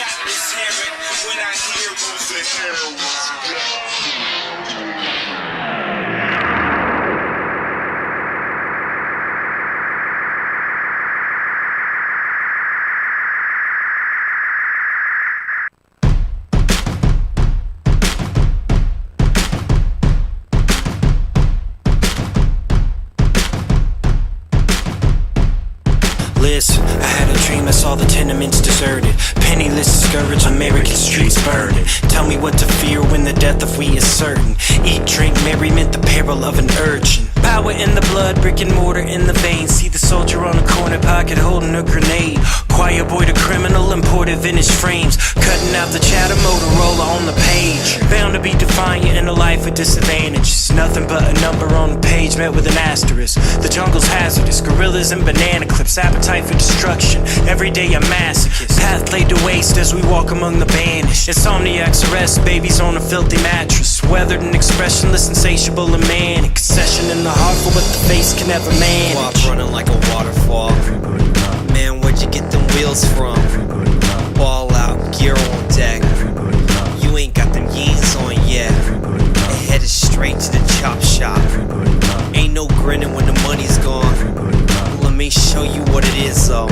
rappers hear it when I hear who's the hero. Listen, I had a dream I saw the tenements deserted, penniless, discouraged, American streets burning. Tell me what to fear when the death of we is certain. Eat, drink, merriment, the peril of an urchin. Power in the blood, brick and mortar in the veins. See the soldier on the corner pocket holding a grenade. Choir boy the criminal, imported vintage frames. Cutting out the chatter, Motorola on the page. Bound to be defiant in a life of disadvantages. Nothing but a number on the page met with an asterisk. The jungle's hazardous, gorillas and banana clips. Appetite for destruction, every day a masochist. Path laid to waste as we walk among the banished. Insomniacs arrest babies on a filthy mattress. Weathered and expressionless, insatiable and manic. Concession in the heart for what the face can never manage. Walk running like a waterfall. Man, where'd you get them wheels from? Ball out, gear on deck. You ain't got them yeans on yet. Headed straight to the chop shop. Ain't no grinning when the money's gone. Let me show you what it is though.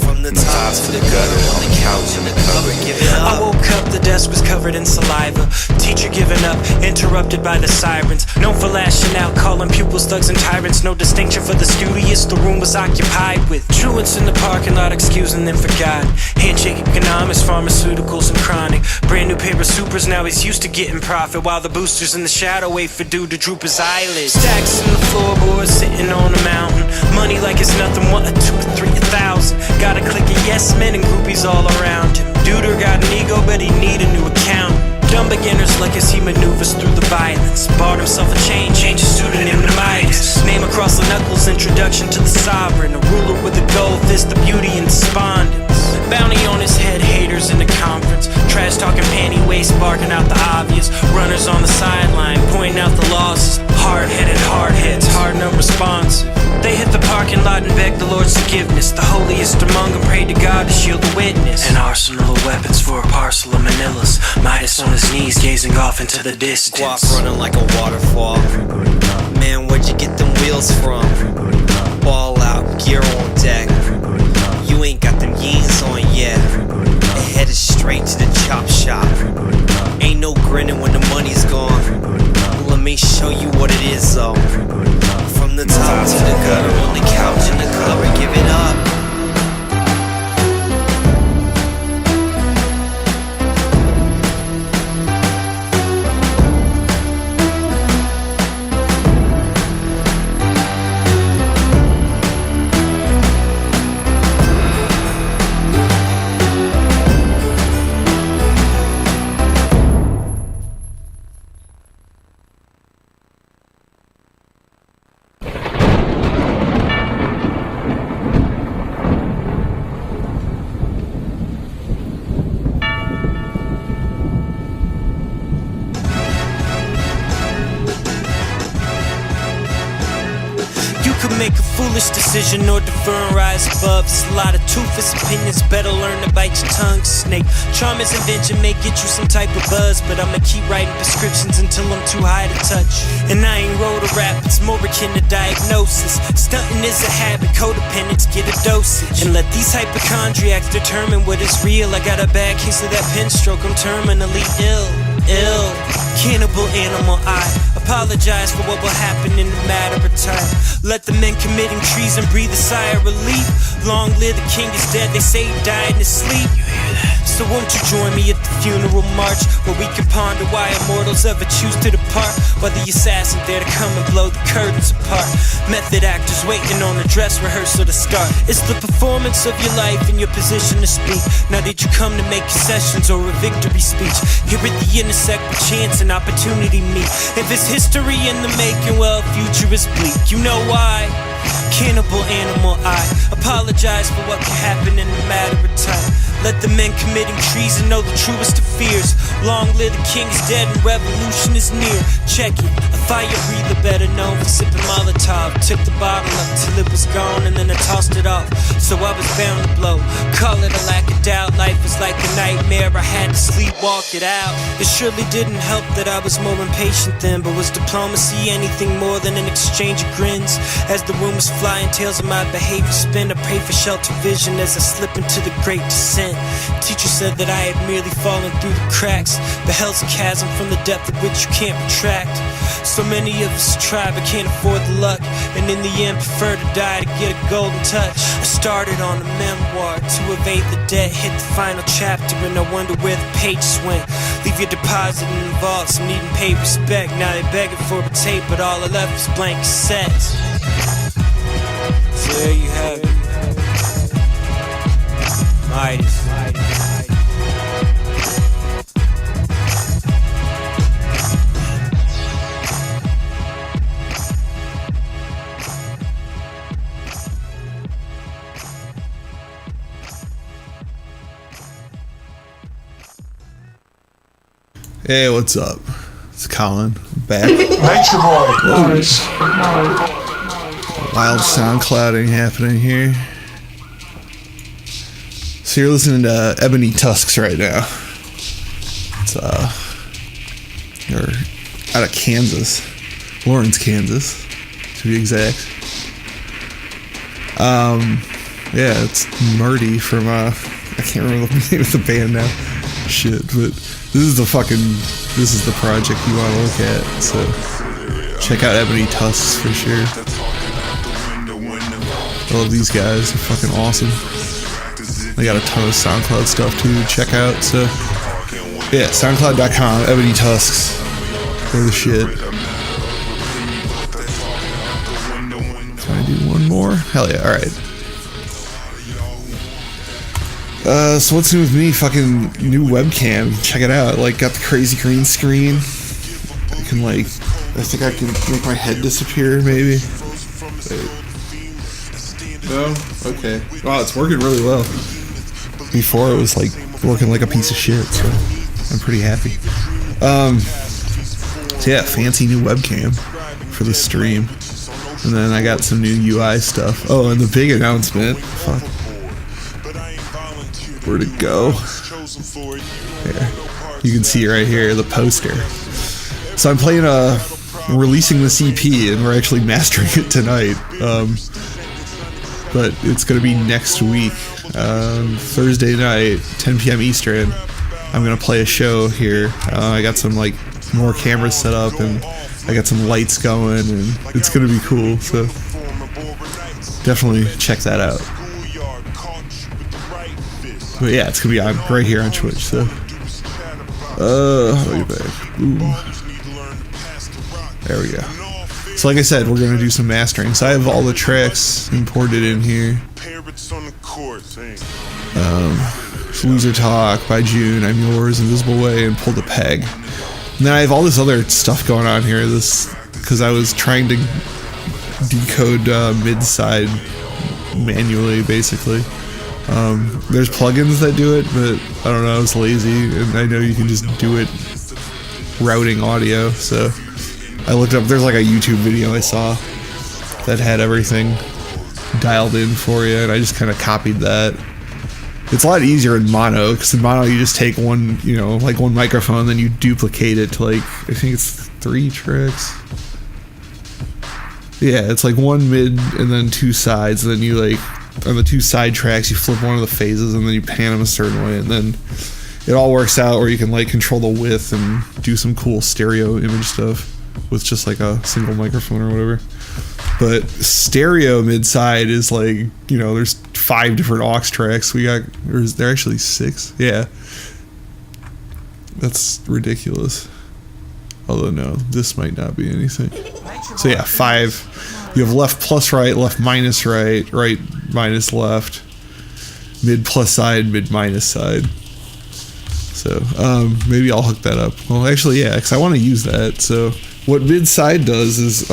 From the top to the gutter, on the couch in the cupboard, give it up. I woke up, the desk was covered in saliva. Teacher giving up, interrupted by the sirens. Known for lashing out, calling pupils thugs and tyrants. No distinction for the studious, the room was occupied with truants in the parking lot, excusing them forgotten. Handshake economics, pharmaceuticals and chronic. Brand new paper supers, now he's used to getting profit. While the boosters in the shadow wait for dude to droop his eyelids. Stacks in the floorboards, sitting on a mountain. Money like it's nothing, 1, 2, 3, 1,000. Got a clique of yes men and groupies all around him. Duder got an ego, but he need a new account. Dumb beginners like as he maneuvers through the violence. Bought himself a chain, changed his pseudonym to Midas. Name across the knuckles, introduction to the sovereign. A ruler with a gold fist, the beauty and despondence. Bounty on his head, haters in the conference. Trash talking panty waist, barking out the obvious. Runners on the sideline, pointing out the losses. Hard-headed, hard heads, hard no response. They hit the parking lot and begged the Lord's forgiveness. The holiest among them prayed to God to shield the witness. An arsenal of weapons for a parcel of manillas. Midas on his knees, gazing off into the distance. Walk running like a waterfall. Man, where'd you get them wheels from? Ball out, gear on deck. You ain't got them yeans on yet. Headed straight to the chop shop. Ain't no grinning when the money's gone. Let me show you what it is though. From the top to the gutter, on the couch in the cupboard, give it up. Could make a foolish decision or defer and rise above. There's a lot of toothless opinions, better learn to bite your tongue, snake. Charm is invention, may get you some type of buzz, but I'ma keep writing prescriptions until I'm too high to touch. And I ain't wrote a rap, it's more akin to diagnosis. Stunting is a habit, codependents get a dosage. And let these hypochondriacs determine what is real. I got a bad case of that pen stroke, I'm terminally ill. Cannibal animal, I apologize for what will happen in a matter of time. Let the men committing treason breathe a sigh of relief. Long live the king is dead, they say he died in his sleep. You hear that? So won't you join me at the funeral march, where we can ponder why immortals ever choose to depart, while the assassin there to come and blow the curtains apart. Method actors waiting on the dress rehearsal to start. It's the performance of your life and your position to speak. Now did you come to make concessions or a victory speech? Here at the intersect where chance and opportunity meet. If it's history in the making, well, future is bleak. You know why? Cannibal animal, I apologize for what can happen in a matter of time. Let the men committing treason know the truest of fears. Long live the king is dead and revolution is near. Check it, a fire breather better known for sipping Molotov. Took the bottle up till it was gone and then I tossed it off. So I was bound to blow. Call it a lack of doubt. Life was like a nightmare, I had to sleepwalk it out. It surely didn't help that I was more impatient then. But was diplomacy anything more than an exchange of grins? As the rumors fly and tales of my behavior spin, I pray for shelter vision as I slip into the great descent. Teacher said that I had merely fallen through the cracks, but hell's a chasm from the depth of which you can't retract. So many of us try but can't afford the luck, and in the end prefer to die to get a golden touch. I started on a memoir to evade the debt, hit the final chapter and I wonder where the pages went. Leave your deposit in the vault, some need and pay respect. Now they begging for a tape, but all I left was blank cassettes. So there you have it. Mighty. Hey, what's up? It's Colin, back. Nice. Wild SoundClouding happening here. So you're listening to Ebony Tusks right now. It's they're out of Kansas, Lawrence, Kansas, to be exact. Yeah, it's Marty from I can't remember the name of the band now. Shit, but this is the project you want to look at. So check out Ebony Tusks for sure. I love these guys. They're fucking awesome. They got a ton of SoundCloud stuff too to check out. So yeah, SoundCloud.com, Ebony Tusks. They're the shit. Can I do one more? Hell yeah, alright. So what's new with me? Fucking new webcam. Check it out. Like, got the crazy green screen. I can like, I think I can make my head disappear maybe. Wait. No? Okay. Wow, it's working really well. Before it was like working like a piece of shit, so I'm pretty happy. So yeah, fancy new webcam for the stream. And then I got some new UI stuff. Oh, and the big announcement. Fuck. Where'd it go? There. You can see right here, the poster. So I'm playing releasing this EP, and we're actually mastering it tonight. But it's gonna be next week, Thursday night, 10 p.m. Eastern. I'm gonna play a show here. I got some like more cameras set up, and I got some lights going, and it's gonna be cool. So definitely check that out. But yeah, it's gonna be on right here on Twitch. So, how do I get back? Ooh. There we go. So like I said, we're gonna do some mastering. So I have all the tracks imported in here. Loser Talk, By June, I'm Yours, Invisible Way, and Pull the Peg. And then I have all this other stuff going on here. This because I was trying to decode mid-side manually, basically. There's plugins that do it, but I don't know, I was lazy, and I know you can just do it routing audio, so I looked up, there's like a YouTube video I saw that had everything dialed in for you, and I just kind of copied that. It's a lot easier in mono, because in mono you just take one, you know, like one microphone, then you duplicate it to like, I think it's 3 tracks. Yeah, it's like one mid and then 2 sides, and then you like, on the 2 side tracks, you flip one of the phases and then you pan them a certain way, and then it all works out where you can like control the width and do some cool stereo image stuff with just like a single microphone or whatever. But stereo mid-side is like, you know, there's 5 different aux tracks. We got, or is there actually 6? Yeah. That's ridiculous. Although no, this might not be anything. So yeah, 5. You have left plus right, left minus right, right minus left, mid plus side, mid minus side. So maybe I'll hook that up. Well, actually, yeah, because I want to use that. So what mid side does is,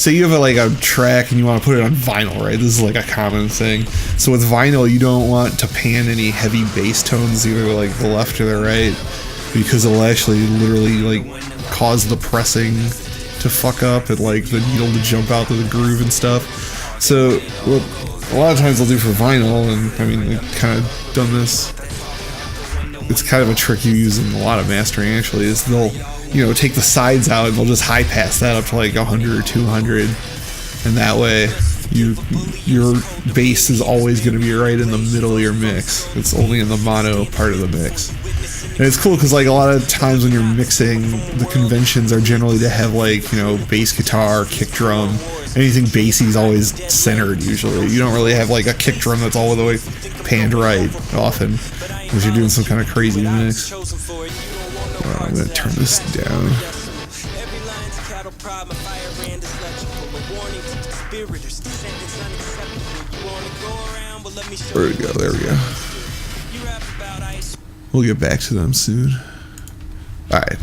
say you have like a track and you want to put it on vinyl, right? This is like a common thing. So with vinyl, you don't want to pan any heavy bass tones either like the left or the right, because it'll actually literally like cause the pressing to fuck up and like the needle to jump out to the groove and stuff. So what a lot of times they'll do for vinyl, and I mean they've kind of done this, it's kind of a trick you use in a lot of mastering actually, is they'll, you know, take the sides out and they'll just high pass that up to like 100 or 200, and that way your bass is always going to be right in the middle of your mix. It's only in the mono part of the mix. And it's cool because like a lot of times when you're mixing, the conventions are generally to have like, you know, bass guitar, kick drum, anything bassy is always centered usually. You don't really have like a kick drum that's all the way panned right often, because you're doing some kind of crazy mix. I'm gonna turn this down. There we go, there we go. We'll get back to them soon. Alright.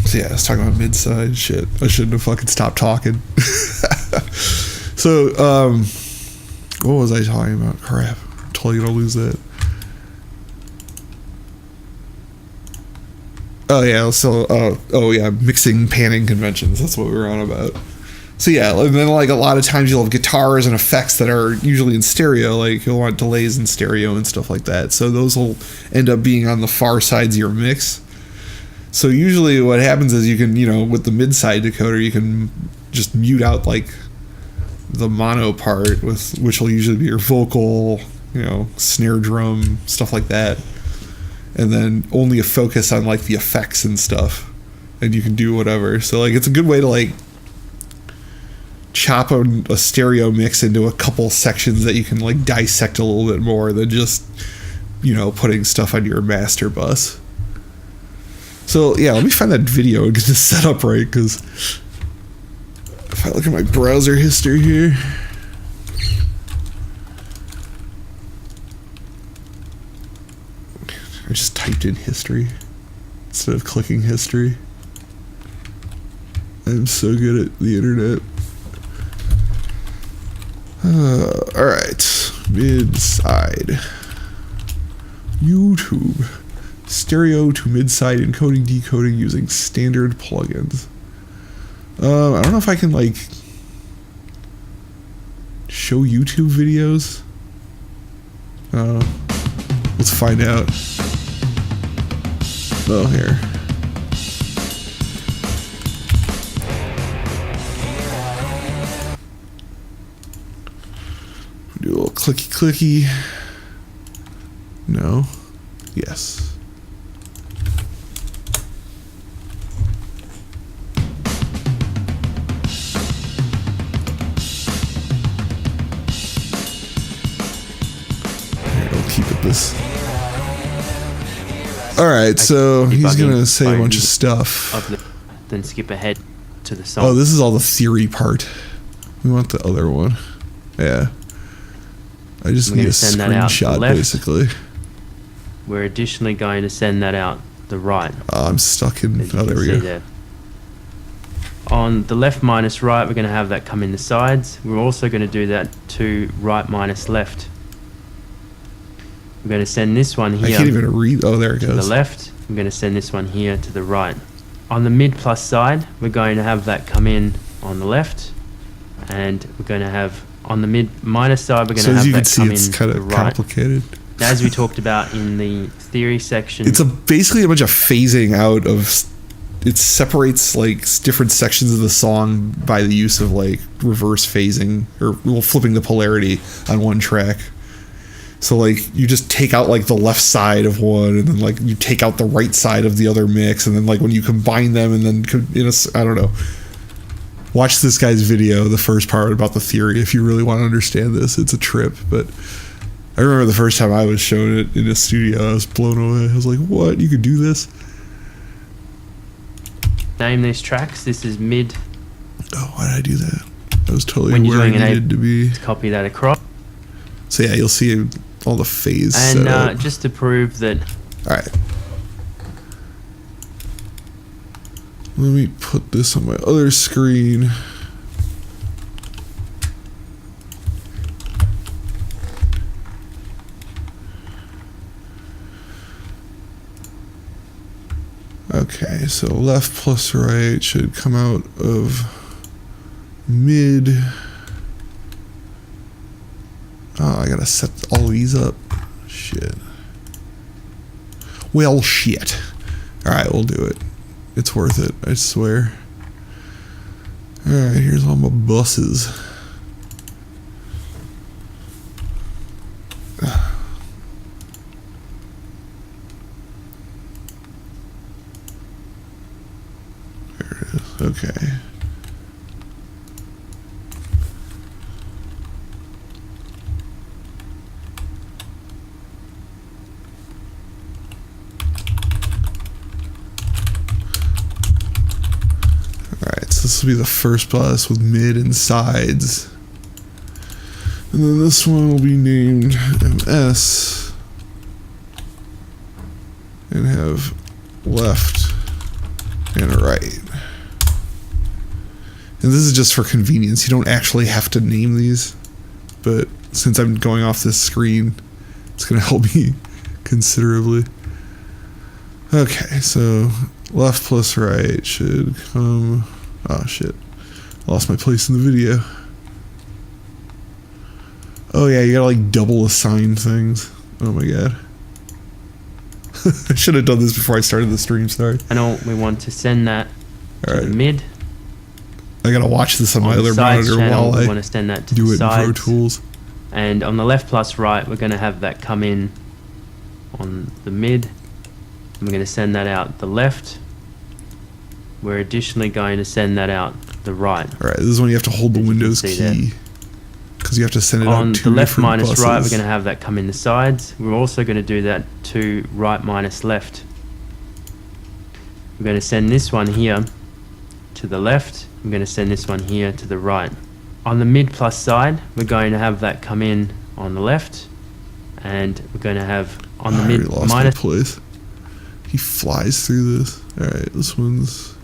So yeah, I was talking about mid-side shit. I shouldn't have fucking stopped talking. So, what was I talking about? Crap. I'm totally gonna lose that. Oh yeah, so oh yeah, mixing panning conventions. That's what we were on about. So yeah, and then like a lot of times you'll have guitars and effects that are usually in stereo, like you'll want delays in stereo and stuff like that. So those will end up being on the far sides of your mix. So usually what happens is you can, you know, with the mid-side decoder, you can just mute out like the mono part, with which will usually be your vocal, you know, snare drum, stuff like that. And then only a focus on like the effects and stuff, and you can do whatever. So like it's a good way to like chop a stereo mix into a couple sections that you can like dissect a little bit more than just, you know, putting stuff on your master bus. So yeah, let me find that video and get this set up right, because if I look at my browser history here, I just typed in history instead of clicking history. I'm so good at the internet. Alright, mid-side. YouTube. Stereo to mid-side encoding, decoding using standard plugins. I don't know if I can like show YouTube videos. Let's find out. Oh, here. Do a little clicky. No. Yes. Keep it this. Alright, so he's gonna say a bunch of stuff. Then skip ahead to the song. Oh, this is all the theory part. We want the other one. Yeah. I just need a screenshot, basically. We're additionally going to send that out the right. I'm stuck in... Oh, there we go. There. On the left minus right, we're going to have that come in the sides. We're also going to do that to right minus left. We're going to send this one here. I can't even read. Oh, there it goes. To the left. I'm going to send this one here to the right. On the mid plus side, we're going to have that come in on the left, and we're going to have on the mid minus side, we're going to have that come in to the right. So as you can see, it's kind of complicated. As we talked about in the theory section, it's basically a bunch of phasing out of. It separates like different sections of the song by the use of like reverse phasing, or flipping the polarity on one track. So like you just take out like the left side of one, and then like you take out the right side of the other mix, and then like when you combine them, and then I don't know. Watch this guy's video, the first part about the theory, if you really want to understand this. It's a trip, but I remember the first time I was shown it in a studio, I was blown away. I was like, "What? You could do this?" Name these tracks. This is mid. Oh, why did I do that? I was totally where I needed to be. Copy that across. So yeah, you'll see all the phase. And just to prove that. All right. Let me put this on my other screen. Okay, so left plus right should come out of mid. Oh, I gotta set all these up. Shit. Well, shit. Alright, we'll do it. It's worth it, I swear. Alright, here's all my buses. There it is, okay. This will be the first bus with mid and sides. And then this one will be named MS and have left and right. And this is just for convenience. You don't actually have to name these, but since I'm going off this screen, it's going to help me considerably. Okay, so left plus right should come... Oh shit, lost my place in the video. Oh yeah, you gotta like double assign things. Oh my god. I should have done this before I started the stream, sorry. And we want to send that to the mid. I gotta watch this on my other monitor while I want to send that to do the it sides. in Pro Tools. And on the left plus right, we're going to have that come in on the mid. And we're going to send that out the left. We're additionally going to send that out the right. Alright, this is when you have to hold the Windows key. Because you have to send it out on two the left different minus buses. right, we're going to have that come in the sides. We're also going to do that to right minus left. We're going to send this one here to the left. We're going to send this one here to the right. On the mid plus side, we're going to have that come in on the left. And we're going to have on the mid lost minus... my place. He flies through this. Alright, this one's...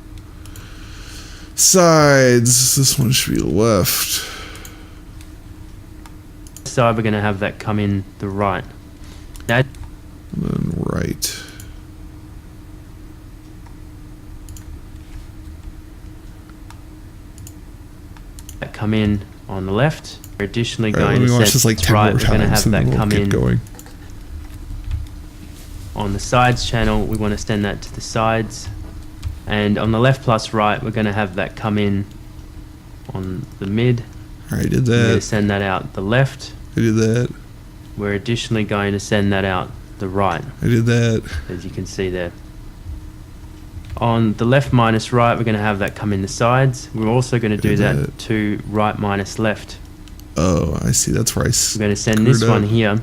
sides. This one should be left. Side, we're going to have that come in the right. Now, And then right. that come in on the left. We're additionally Alright, going let me to watch set this like 10 right. more We're going to times have and then that we'll come get in going. on the sides channel. We want to send that to the sides. And on the left plus right, we're going to have that come in on the mid. Alright, I did We're going to that. send that out the left. I did that. We're additionally going to send that out the right, I did that. as you can see there. On the left minus right, we're going to have that come in the sides. We're also going to do did that that. to right minus left. Oh, I see. That's where I We're going to send this screwed one up. here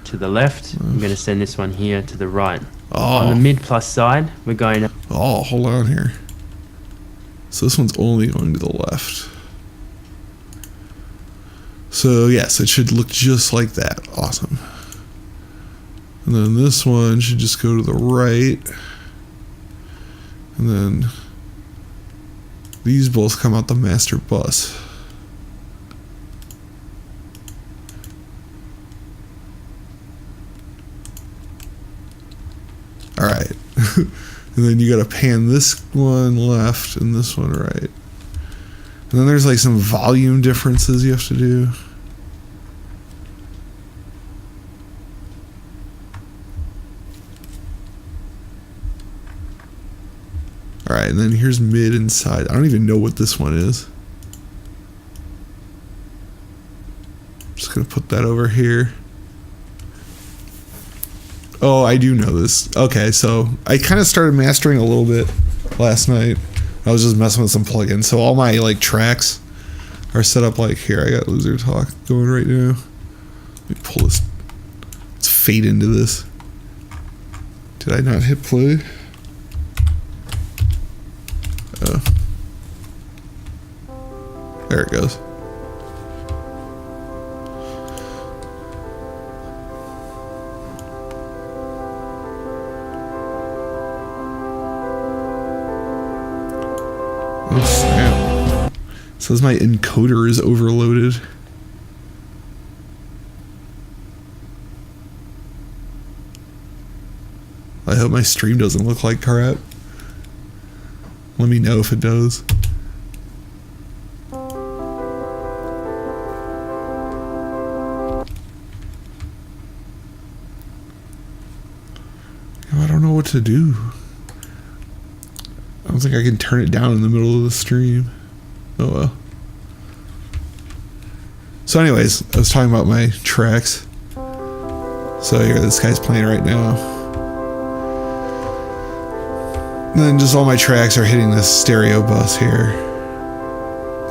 to the left. We're going to send this one here to the right. On the Oh, mid plus side, we're going to... oh, hold on here. So this one's only going to the left. So yes, it should look just like that. Awesome. And then this one should just go to the right. And then these both come out the master bus. Alright. And then you gotta pan this one left and this one right. And then there's like some volume differences you have to do. Alright, and then here's mid and side. I don't even know what this one is. Just gonna put that over here. Oh, I do know this. Okay, so I kind of started mastering a little bit last night. I was just messing with some plugins. So all my like tracks are set up like here. I got Loser Talk going right now. Let me pull this. Let's fade into this. Did I not hit play? Oh. There it goes. Oh snap. It says my encoder is overloaded. I hope my stream doesn't look like crap. Let me know if it does. I don't know what to do. I don't think I can turn it down in the middle of the stream. Oh well. So anyways, I was talking about my tracks. So here, this guy's playing right now. And then just all my tracks are hitting this stereo bus here.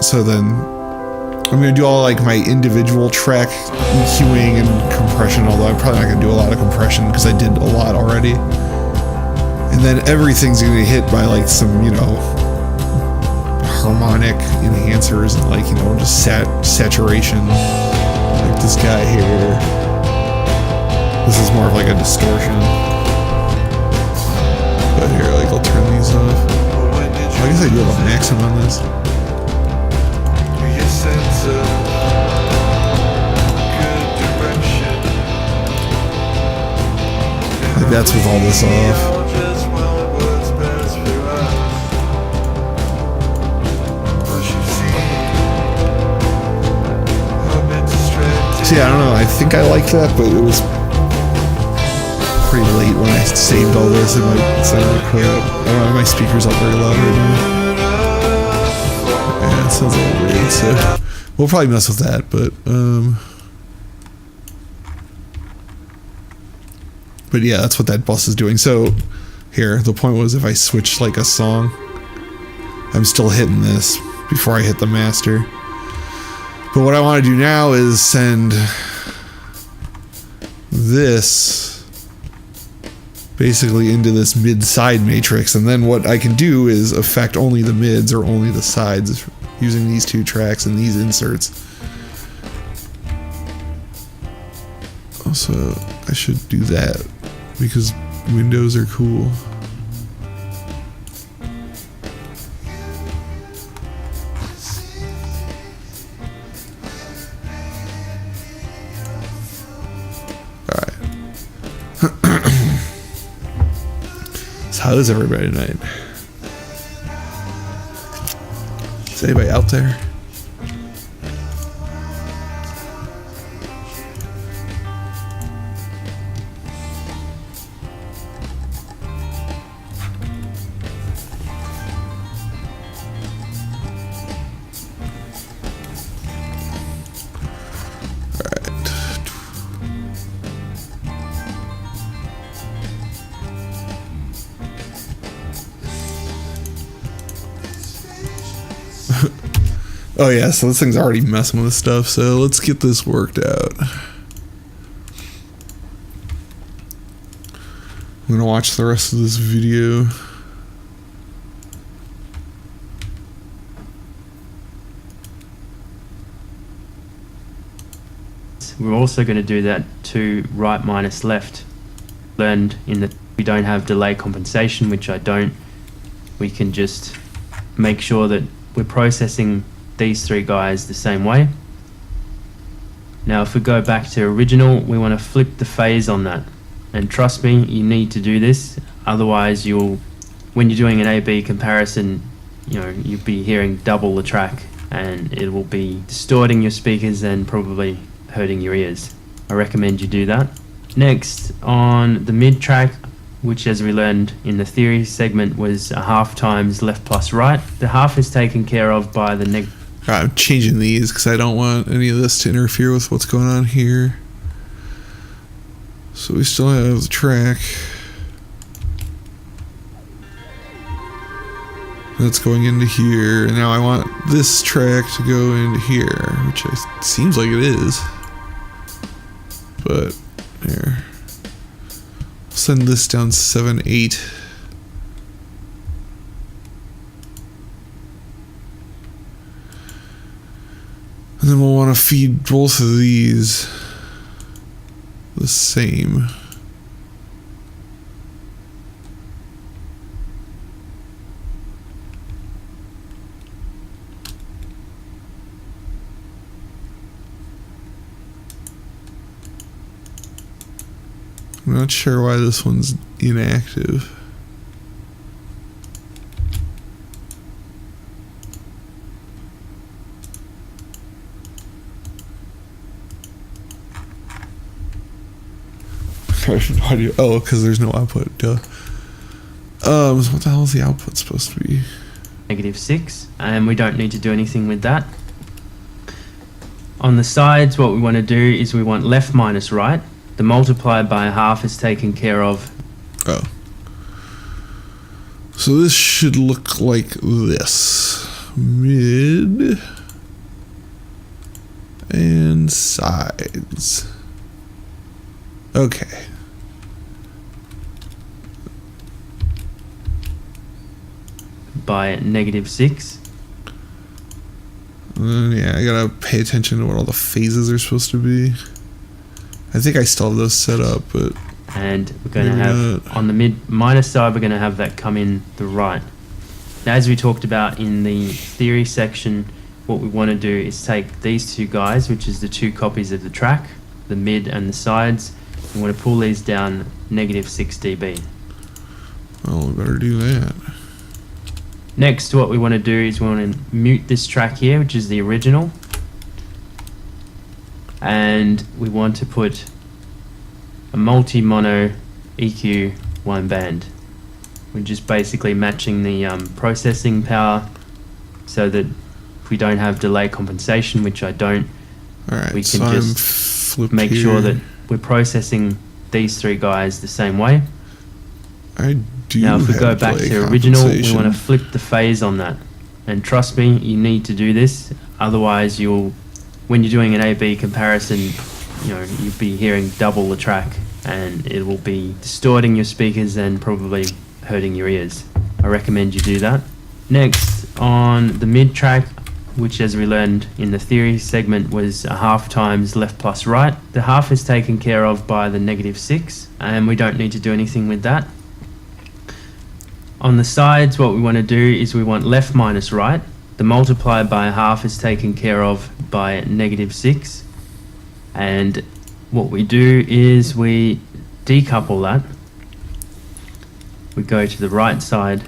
So then I'm going to do all like my individual track EQing and compression, although I'm probably not going to do a lot of compression because I did a lot already. And then everything's going to get hit by like some, you know, harmonic enhancers and like, you know, just saturation. Like this guy here. This is more of like a distortion. But here, like I'll turn these off. I guess I do have a maximum on this. Like that's with all this off. See, I don't know, I think I like that, but it was pretty late when I saved all this. It might sound like crap. I don't know, my speaker's up very loud right now. Yeah, it sounds a little weird, so we'll probably mess with that, but yeah, that's what that bus is doing. So here, the point was if I switch like a song, I'm still hitting this before I hit the master. But what I want to do now is send this basically into this mid-side matrix, and then what I can do is affect only the mids or only the sides using these two tracks and these inserts. Also, I should do that because windows are cool. How is everybody tonight? Is anybody out there? Oh yeah, so this thing's already messing with stuff, so let's get this worked out. I'm gonna watch the rest of this video. We're also going to do that to right minus left. Learned in that we don't have delay compensation, which I don't. We can just make sure that we're processing these three guys the same way. Now if we go back to original, we want to flip the phase on that, and trust me, you need to do this, otherwise when you're doing an A/B comparison, you know, you'll be hearing double the track and it will be distorting your speakers and probably hurting your ears. I recommend you do that. Next, on the mid track, which as we learned in the theory segment was a half times left plus right, the half is taken care of by the negative. I'm changing these because I don't want any of this to interfere with what's going on here. So we still have the track. That's going into here, and now I want this track to go into here, which seems like it is. But here, send this down 7/8. And then we'll want to feed both of these the same. I'm not sure why this one's inactive. I have no idea. Oh, because there's no output. Duh. So what the hell is the output supposed to be? -6, and we don't need to do anything with that. On the sides, what we want to do is we want left minus right. The multiplier by half is taken care of. Oh. So this should look like this. Mid and sides. Okay. By -6. Yeah, I gotta pay attention to what all the phases are supposed to be. I think I still have those set up, but... And we're going to have, on the mid minus side, we're going to have that come in the right. Now, as we talked about in the theory section, what we want to do is take these two guys, which is the two copies of the track, the mid and the sides. We want to pull these down -6 dB. Well, we better do that. Next, what we want to do is we want to mute this track here, which is the original. And we want to put a multi-mono EQ 1 band. We're just basically matching the processing power so that if we don't have delay compensation, which I don't, Alright, we can so just make sure that we're processing these three guys the same way. I do. Now, if we have go back delay to original, we compensation. want to flip the phase on that. And trust me, you need to do this. Otherwise, when you're doing an A/B comparison, you'll be hearing double the track, and it will be distorting your speakers and probably hurting your ears. I recommend you do that. Next, on the mid track, which as we learned in the theory segment was a half times left plus right. The half is taken care of by the -6, and we don't need to do anything with that. On the sides, what we want to do is we want left minus right. The multiplier by half is taken care of by -6. And what we do is we decouple that. We go to the right side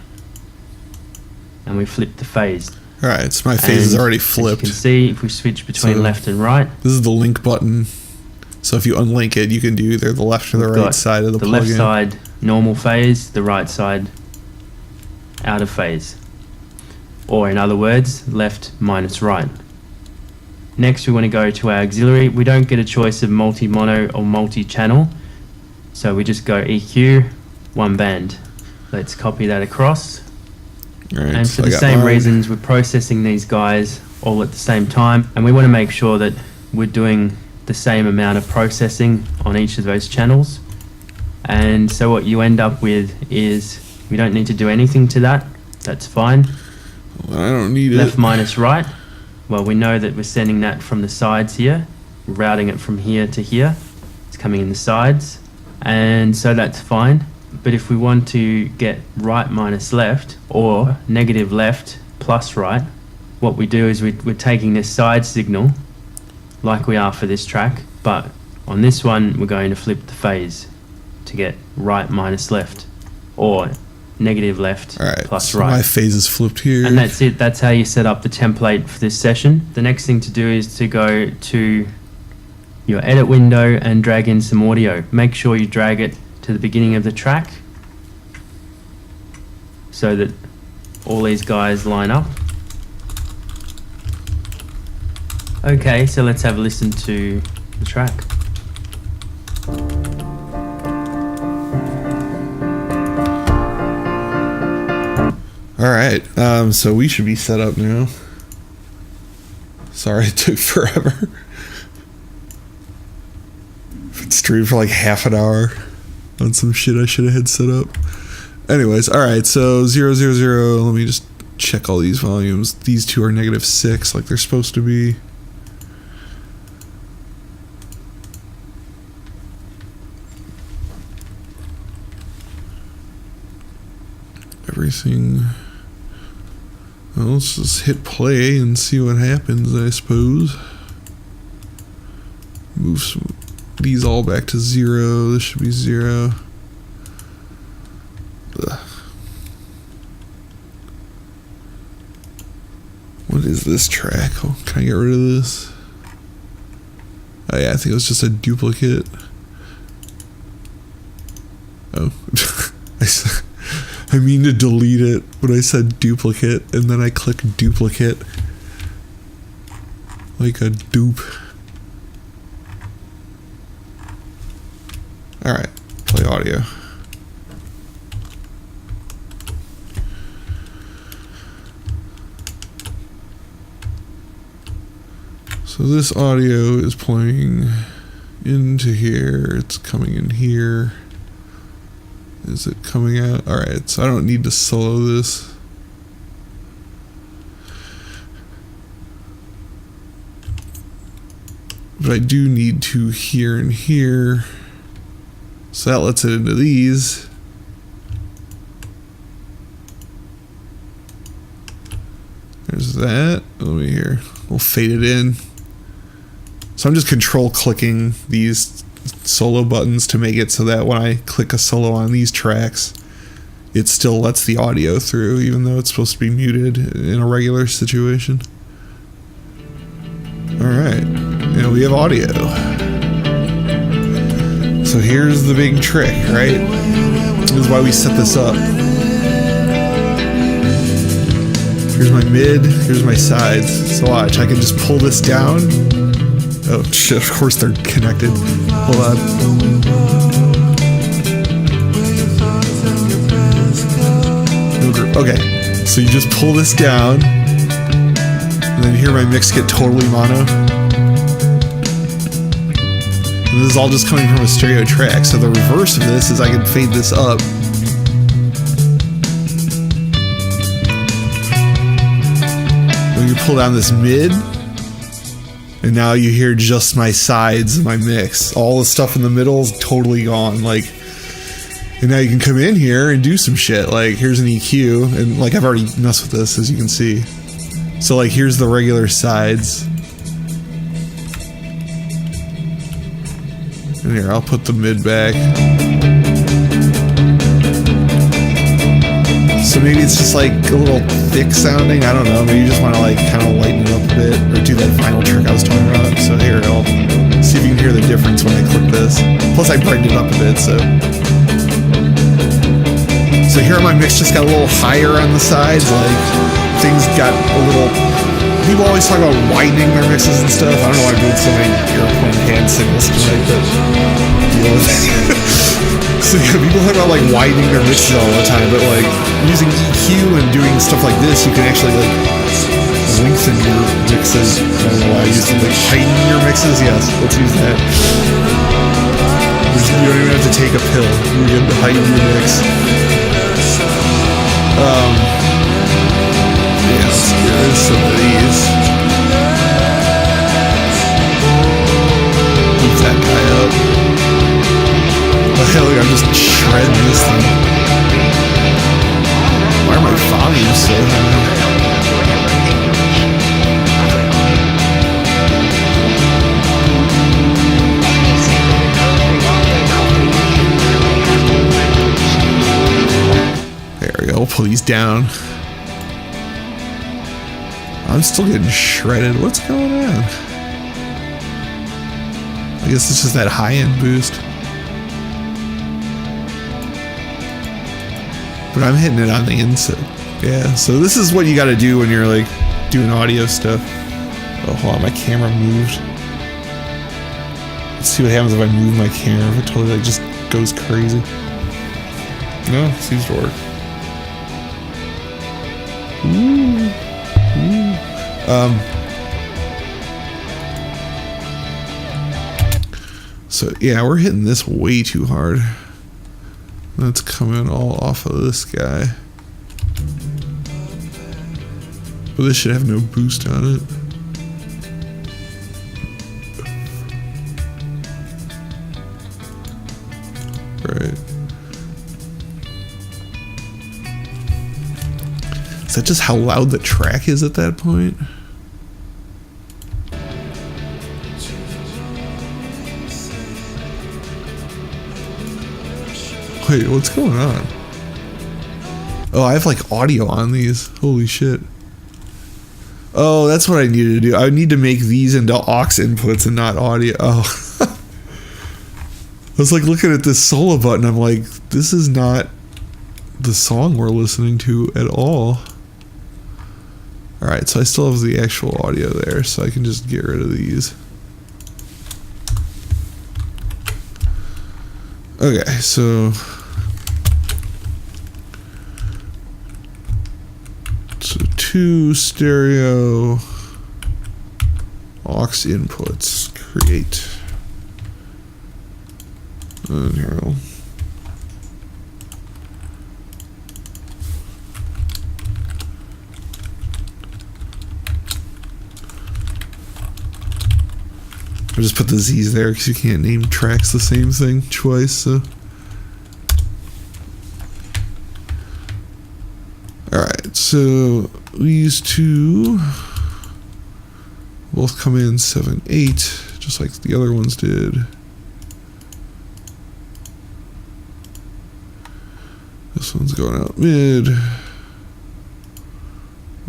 and we flip the phase. Alright, so my phase is already flipped. As you can see, if we switch between So left and right, this is the link button. So if you unlink it, you can do either the left or the we've right got side of the the plugin. left side normal phase, the right side out of phase. Or in other words, left minus right. Next, we want to go to our auxiliary. We don't get a choice of multi-mono or multi-channel, so we just go EQ, 1 band. Let's copy that across. Alright, And so for I the got same mine. reasons, we're processing these guys all at the same time, and we want to make sure that we're doing the same amount of processing on each of those channels. And so what you end up with is we don't need to do anything to that. That's fine. Well, I don't need Left it. minus right. Well, we know that we're sending that from the sides here, routing it from here to here. It's coming in the sides, and so that's fine. But if we want to get right minus left or negative left plus right, what we do is we're taking this side signal like we are for this track, but on this one we're going to flip the phase to get right minus left or negative left Alright, plus so right. my phase is flipped here. And that's it. That's how you set up the template for this session. The next thing to do is to go to your edit window and drag in some audio. Make sure you drag it to the beginning of the track so that all these guys line up. Okay, so let's have a listen to the track. Alright, so we should be set up now. Sorry it took forever. Streamed for like half an hour on some shit I should have had set up. Anyways, alright, so 0, 0, 0. Let me just check all these volumes. These two are -6 like they're supposed to be. Everything. Well, let's just hit play and see what happens, I suppose. Move some these all back to 0. This should be 0. Ugh. What is this track? Oh, can I get rid of this? Oh yeah, I think it was just a duplicate. Oh. I mean to delete it, but I said duplicate, and then I click duplicate. Like a dupe. Alright, play audio. So this audio is playing into here, it's coming in here. Is it coming out? Alright, so I don't need to solo this. But I do need to here and here. So that lets it into these. There's that. Let me here. We'll fade it in. So I'm just control clicking these solo buttons to make it so that when I click a solo on these tracks, it still lets the audio through, even though it's supposed to be muted in a regular situation. Alright, and we have audio. So here's the big trick, right? This is why we set this up. Here's my mid, here's my sides. So watch, I can just pull this down. Oh shit, of course they're connected. Hold on. Okay, so you just pull this down, and then hear my mix get totally mono. And this is all just coming from a stereo track. So the reverse of this is I can fade this up. Then you pull down this mid, and now you hear just my sides of my mix. All the stuff in the middle is totally gone. Like, and now you can come in here and do some shit. Like, here's an EQ, and like I've already messed with this, as you can see. So like, here's the regular sides. And here, I'll put the mid back. So maybe it's just like a little thick sounding. I don't know. Maybe you just want to like kind of lighten it up a bit, or do that final trick I was talking about. So here, I'll see if you can hear the difference when I click this. Plus, I brightened it up a bit. So here my mix just got a little higher on the sides. Like things got a little. People always talk about widening their mixes and stuff. I don't know why I'm doing so many airplane hand signals tonight, but you know. So yeah, people talk about like widening their mixes all the time, but like using EQ and doing stuff like this, you can actually like lengthen your mixes. I don't know why I used to like heighten your mixes. Yes, let's use that. You don't even have to take a pill. You get to heighten your mix. Yeah, let's get rid of some of these. Move that guy up. Oh hell yeah, I'm just shredding this thing. Why are my volumes so high? There we go, we'll pull these down. I'm still getting shredded. What's going on? I guess it's just that high-end boost. But I'm hitting it on the inside. Yeah, so this is what you gotta do when you're like doing audio stuff. Oh, hold on, my camera moved. Let's see what happens if I move my camera. If it totally like just goes crazy. No, it seems to work. So yeah, we're hitting this way too hard. That's coming all off of this guy. But this should have no boost on it. Right. Is that just how loud the track is at that point? Wait, what's going on? Oh, I have like audio on these. Holy shit. Oh, that's what I needed to do. I need to make these into aux inputs and not audio. Oh. I was like looking at this solo button. I'm like, this is not the song we're listening to at all. Alright, so I still have the actual audio there, so I can just get rid of these. Okay, so 2 stereo aux inputs. Create. And here I'll just put the Z's there because you can't name tracks the same thing twice. So, all right. So these two both come in 7/8, just like the other ones did. This one's going out mid.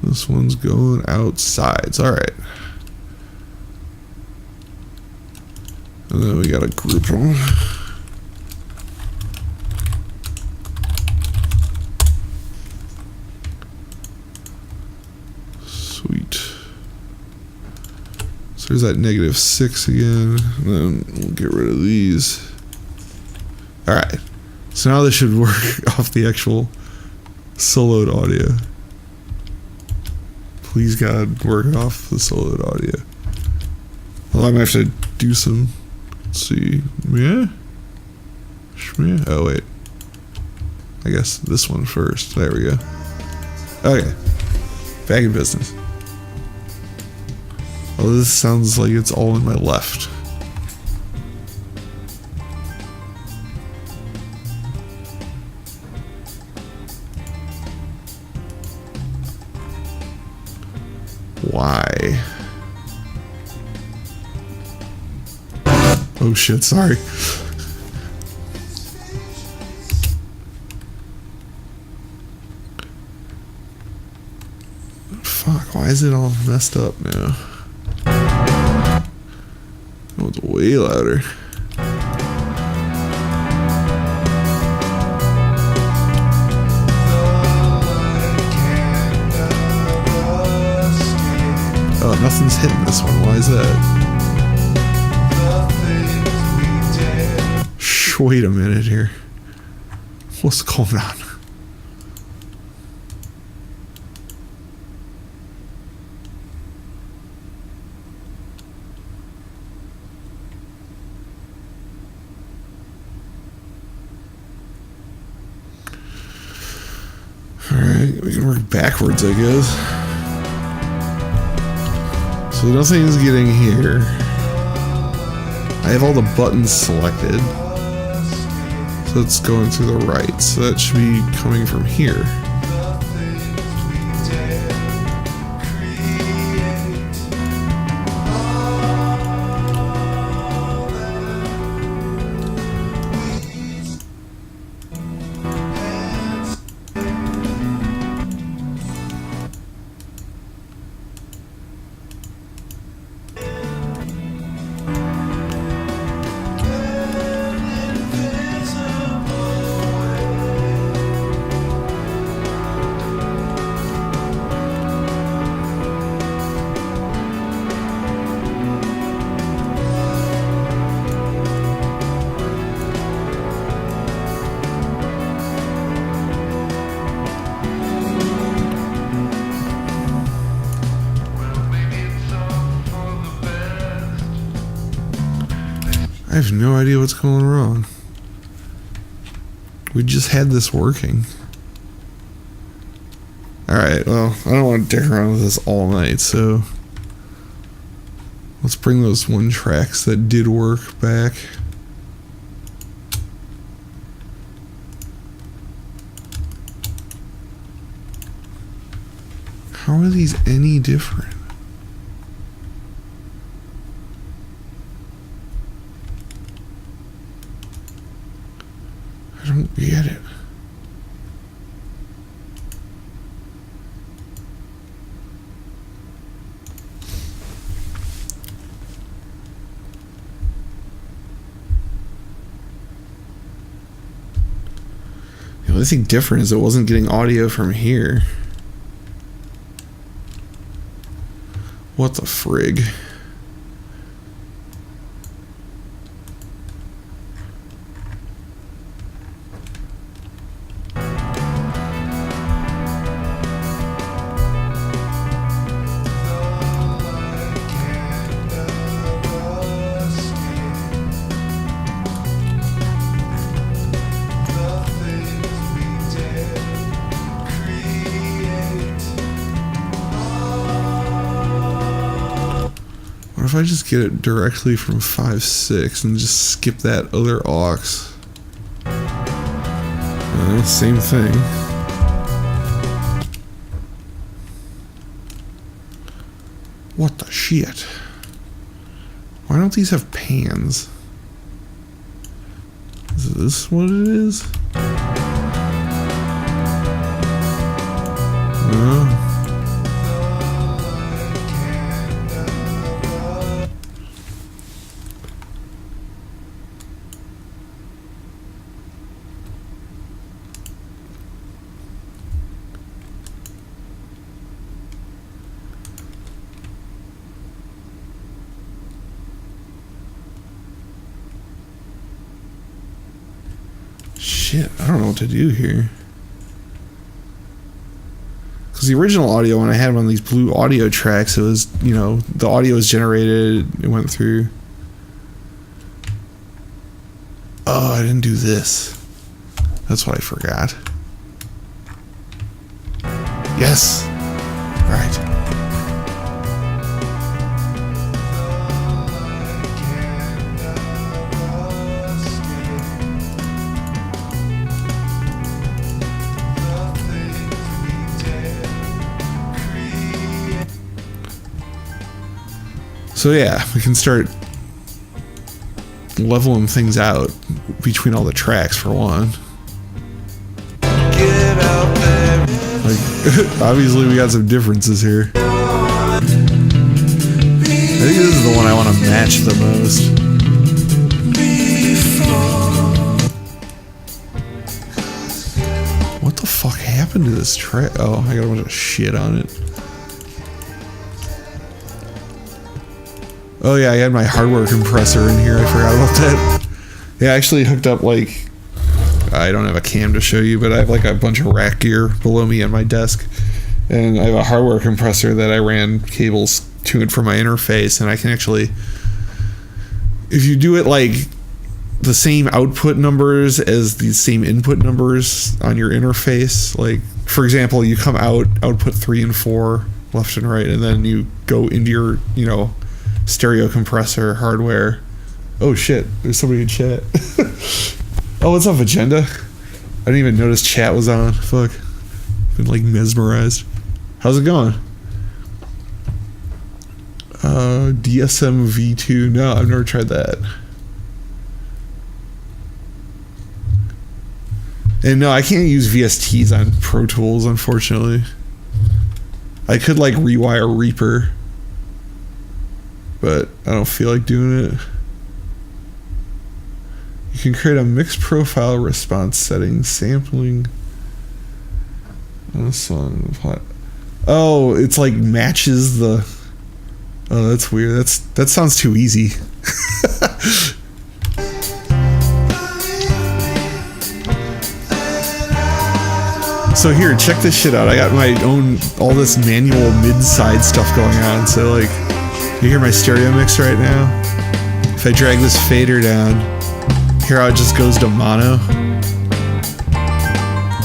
This one's going out sides. All right. And then we got a group one. Sweet. So there's that -6 again. And then we'll get rid of these. All right. So now this should work off the actual soloed audio. Please God, work off the soloed audio. Well, I'm gonna have to do some. Let's see. Yeah? Oh, wait. I guess this one first. There we go. Okay. Back in business. Oh, this sounds like it's all in my left. Why? Oh shit, sorry. Fuck, why is it all messed up now? Oh, it's way louder. Oh, nothing's hitting this one. Why is that? Wait a minute here. What's going on? Alright, we can work backwards, I guess. So nothing's getting here. I have all the buttons selected. So it's going to the right. So that should be coming from here. I have no idea what's going wrong. We just had this working. Alright, well, I don't want to dick around with this all night, so let's bring those one tracks that did work back. How are these any different? I don't get it. The only thing different is it wasn't getting audio from here. What the frig? What if I just get it directly from 5.6 and just skip that other aux? Same thing. What the shit? Why don't these have pans? Is this what it is? No. Shit, I don't know what to do here. Because the original audio, when I had one of these blue audio tracks, it was, you know, the audio was generated, it went through. Oh, I didn't do this. That's what I forgot. Yes! Alright. So yeah, we can start leveling things out between all the tracks for one. Get out there. Like, obviously we got some differences here. I think this is the one I want to match the most. What the fuck happened to this track? Oh, I got a bunch of shit on it. Oh yeah, I had my hardware compressor in here. I forgot about that. Yeah, I actually hooked up, like, I don't have a cam to show you, but I have like a bunch of rack gear below me on my desk. And I have a hardware compressor that I ran cables to it for my interface. And I can actually, if you do it like the same output numbers as the same input numbers on your interface, like, for example, you come out, output 3 and 4, left and right, and then you go into your, you know, stereo compressor hardware. Oh shit, there's somebody in chat. Oh, what's up, Agenda? I didn't even notice chat was on. Fuck. Been like mesmerized. How's it going? DSM V2. No, I've never tried that. And no, I can't use VSTs on Pro Tools, unfortunately. I could like rewire Reaper, but I don't feel like doing it. You can create a mixed profile response setting, sampling on a song. Oh, it's like matches the. Oh, that's weird. That sounds too easy. So here, check this shit out. I got my own, all this manual mid-side stuff going on. So like, you hear my stereo mix right now? If I drag this fader down, hear how it just goes to mono?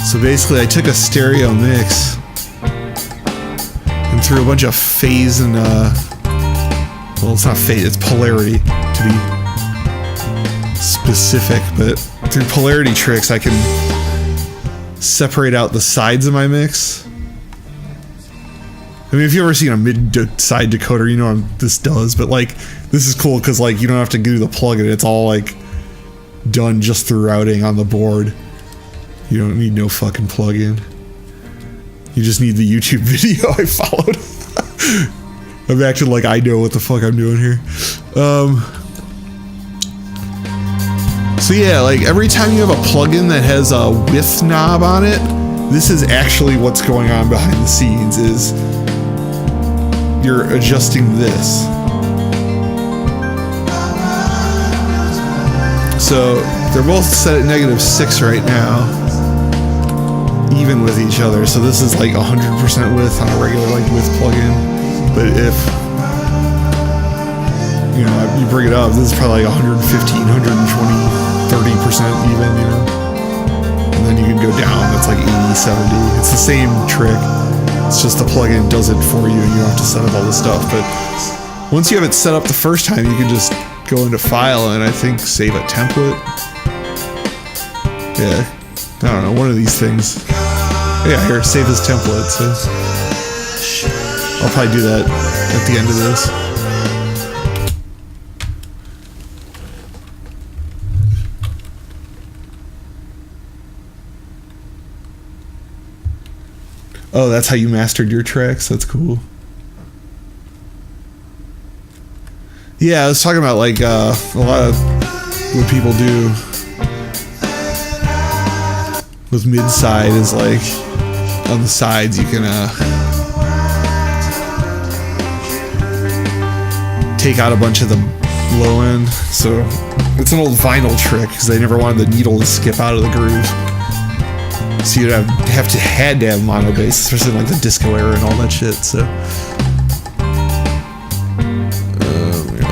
So basically I took a stereo mix and threw a bunch of phase and, well, it's not phase, it's polarity to be specific, but through polarity tricks I can separate out the sides of my mix. I mean, if you've ever seen a mid-side decoder, you know what this does, but like, this is cool because like you don't have to do the plug-in, it's all like done just through routing on the board. You don't need no fucking plugin. You just need the YouTube video I followed. I'm acting like I know what the fuck I'm doing here. So yeah, like every time you have a plugin that has a width knob on it, this is actually what's going on behind the scenes, is you're adjusting this. So they're both set at -6 right now, even with each other. So this is like 100% width on a regular like width plugin. But if you know you bring it up, this is probably like 115, 120, 30% even, you know. And then you can go down, that's like 80, 70. It's the same trick. It's just the plugin does it for you and you don't have to set up all this stuff. But once you have it set up the first time, you can just go into File and I think save a template. Yeah, I don't know, one of these things. Yeah, here, save this template. So I'll probably do that at the end of this. Oh, that's how you mastered your tracks? That's cool. Yeah, I was talking about like a lot of what people do with mid-side is like on the sides you can take out a bunch of the low end. So it's an old vinyl trick because they never wanted the needle to skip out of the groove. So you'd had to have mono bass, especially in like the disco era and all that shit. So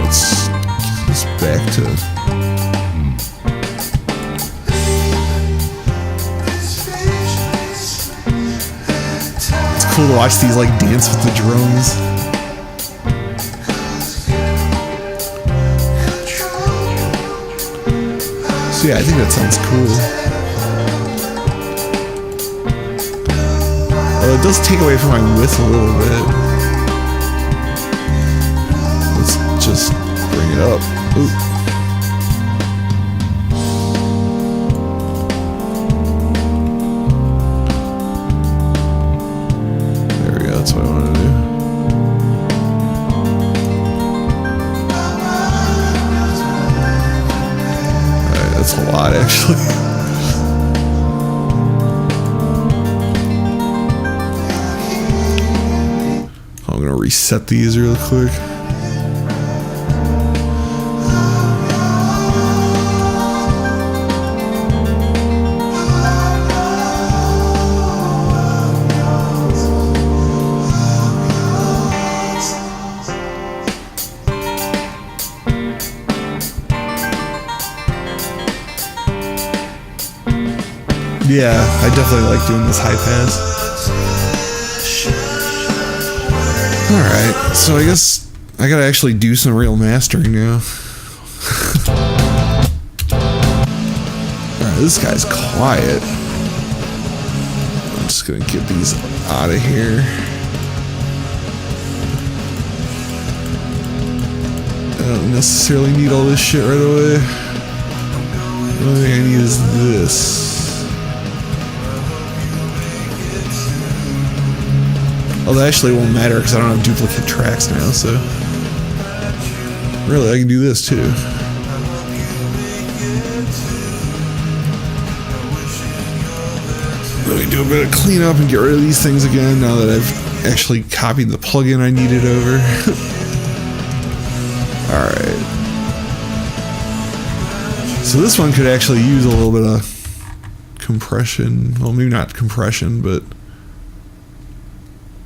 let's get this back to. It's cool to watch these like dance with the drums. So yeah, I think that sounds cool. It does take away from my width a little bit. Let's just bring it up. Ooh. There we go, that's what I want to do. Alright, that's a lot actually. I'm gonna reset these real quick. Yeah, I definitely like doing this high pass. Alright, so I guess I gotta actually do some real mastering now. Alright, this guy's quiet. I'm just gonna get these out of here. I don't necessarily need all this shit right away. The only thing I need is this. Oh, that actually won't matter because I don't have duplicate tracks now, so really I can do this too. Let me do a bit of cleanup and get rid of these things again now that I've actually copied the plugin I needed over. Alright. So this one could actually use a little bit of compression. Well, maybe not compression, but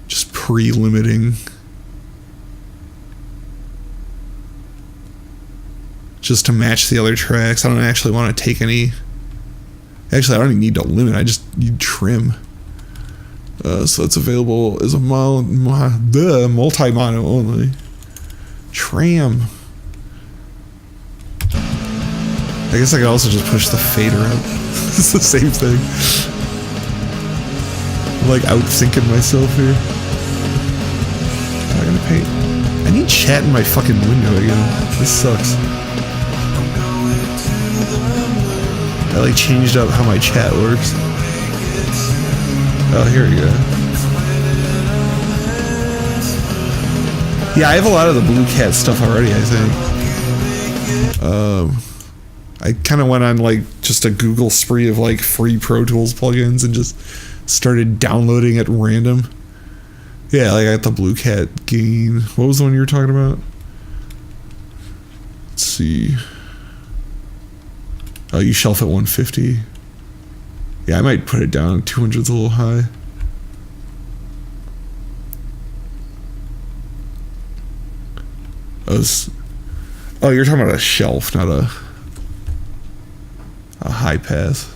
just pre-limiting. Just to match the other tracks. I don't actually want to take any. Actually, I don't even need to limit. I just need trim. So it's available as a multi-mono only. Tram. I guess I could also just push the fader up. It's the same thing. I'm like outthinking myself here. How am I gonna paint? I need chat in my fucking window again. This sucks. I like changed up how my chat works. Oh, here we go. Yeah, I have a lot of the Blue Cat stuff already, I think. I kind of went on like just a Google spree of like free Pro Tools plugins and just started downloading at random. Yeah, like I got the Blue Cat gain. What was the one you were talking about? Let's see. Oh, you shelf at 150. Yeah, I might put it down. 200's a little high. Oh, you're talking about a shelf, not a high pass.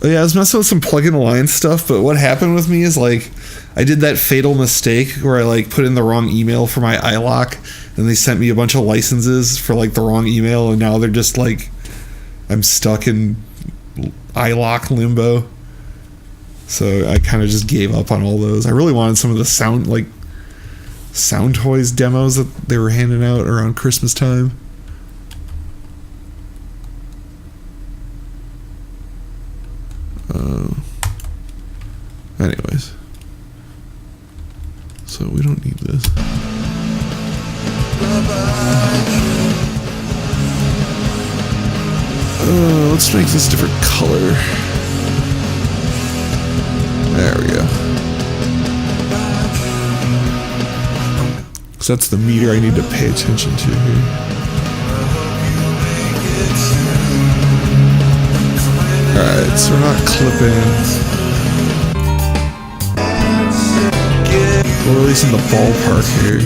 Oh, yeah, I was messing with some plugin alliance stuff, but what happened with me is like I did that fatal mistake where I like put in the wrong email for my iLock, and they sent me a bunch of licenses for like the wrong email, and now they're just like I'm stuck in iLock limbo. So I kind of just gave up on all those. I really wanted some of the Sound Toys demos that they were handing out around Christmas time. Anyways, so we don't need this. Let's make this different color. There we go. So that's the meter I need to pay attention to here. Alright, so we're not clipping. We're at least in the ballpark here.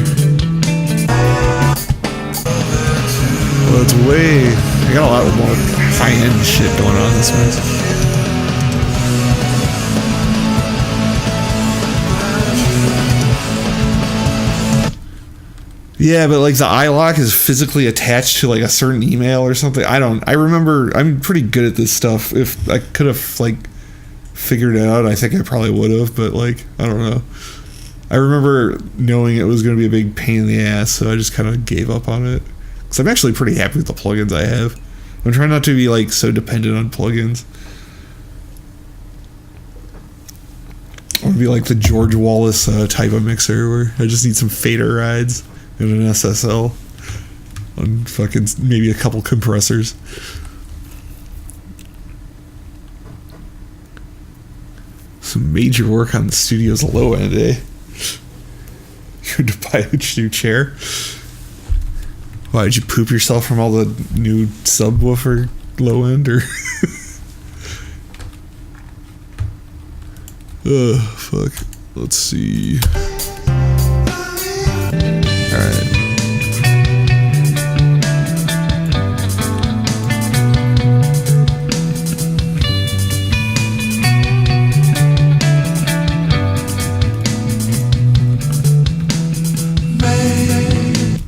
Well, it's way... I got a lot more high-end shit going on this one. Yeah, but like the iLock is physically attached to like a certain email or something. I remember, I'm pretty good at this stuff. If I could have like figured it out, I think I probably would have, but like, I don't know. I remember knowing it was going to be a big pain in the ass, so I just kind of gave up on it. Because I'm actually pretty happy with the plugins I have. I'm trying not to be like so dependent on plugins. I want to be like the George Wallace type of mixer where I just need some fader rides and an SSL on fucking maybe a couple compressors. Some major work on the studio's low end, eh? You had to buy a new chair? Why, did you poop yourself from all the new subwoofer low end, or? Ugh, fuck. Let's see. Alright.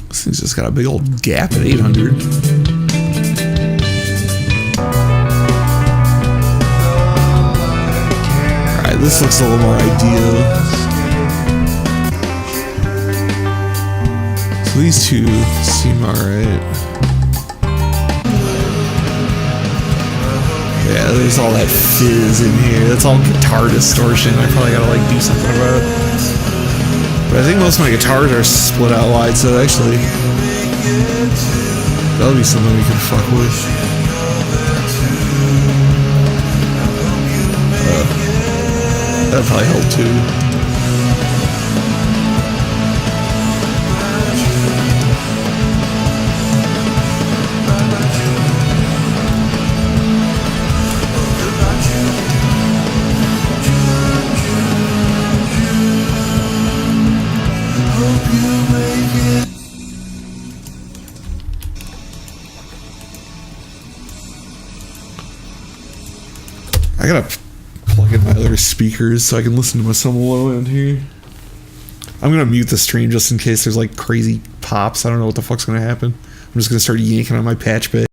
This thing's just got a big old gap at 800. Alright, this looks a little more ideal. So these two seem alright. Yeah, there's all that fizz in here. That's all guitar distortion. I probably gotta like do something about it. But I think most of my guitars are split out wide, so actually that'll be something we can fuck with. That'll probably help too. I gotta plug in my other speakers so I can listen to some low end here. I'm gonna mute the stream just in case there's like crazy pops. I don't know what the fuck's gonna happen. I'm just gonna start yanking on my patch bay.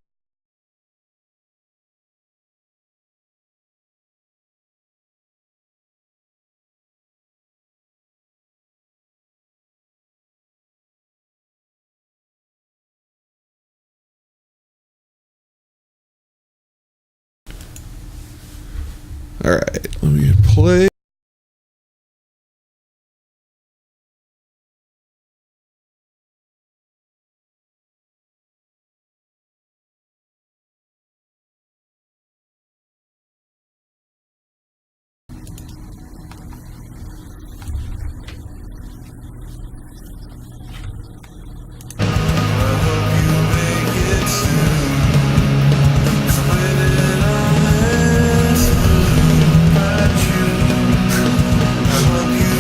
Alright, let me play.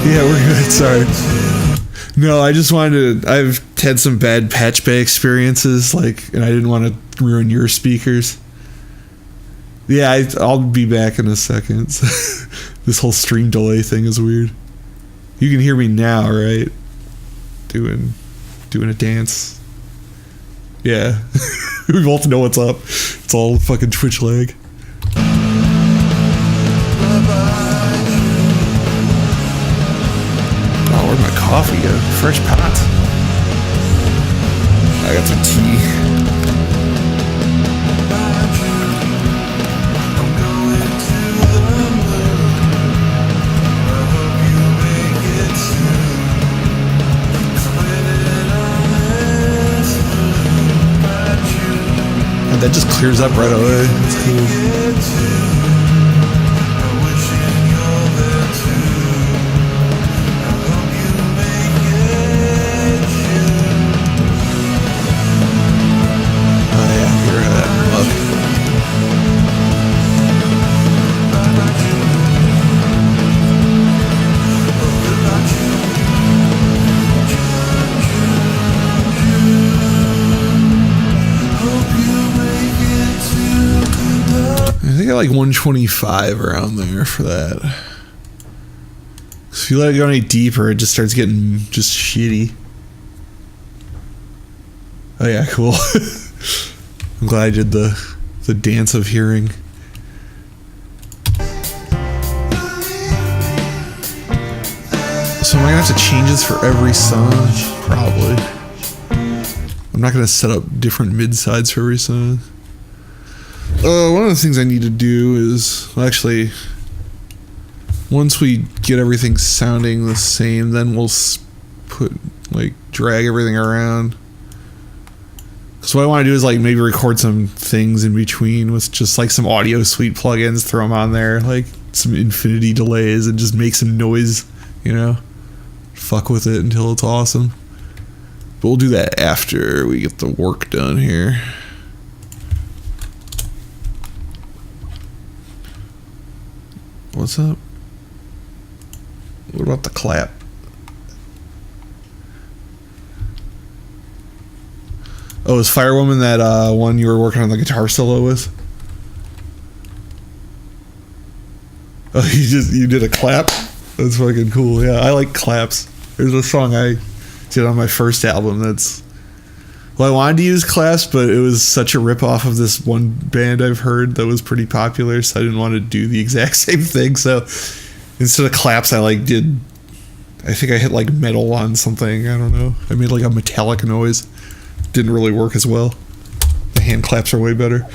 Yeah, we're good. Sorry. No, I just wanted to. I've had some bad patch bay experiences, like, and I didn't want to ruin your speakers. Yeah, I'll be back in a second. This whole stream delay thing is weird. You can hear me now, right? Doing a dance. Yeah, we both know what's up. It's all fucking Twitch lag. Where'd my coffee go? Fresh pot. I got some tea. And that just clears up right away. It's cool. I think I like 125 around there for that. So if you let it go any deeper, it just starts getting just shitty. Oh yeah, cool. I'm glad I did the dance of hearing. So am I gonna have to change this for every song? Probably. I'm not gonna set up different mid-sides for every song. One of the things I need to do is, well, actually, once we get everything sounding the same, then we'll drag everything around. So what I want to do is like maybe record some things in between with just like some audio suite plugins, throw them on there, like some infinity delays, and just make some noise, you know? Fuck with it until it's awesome. But we'll do that after we get the work done here. What's up? What about the clap? Oh, is Firewoman that one you were working on the guitar solo with? Oh, you did a clap? That's fucking cool. Yeah, I like claps. There's a song I did on my first album that's... Well, I wanted to use claps, but it was such a ripoff of this one band I've heard that was pretty popular, so I didn't want to do the exact same thing. So instead of claps, I think I hit like metal on something. I don't know. I made like a metallic noise. Didn't really work as well. The hand claps are way better.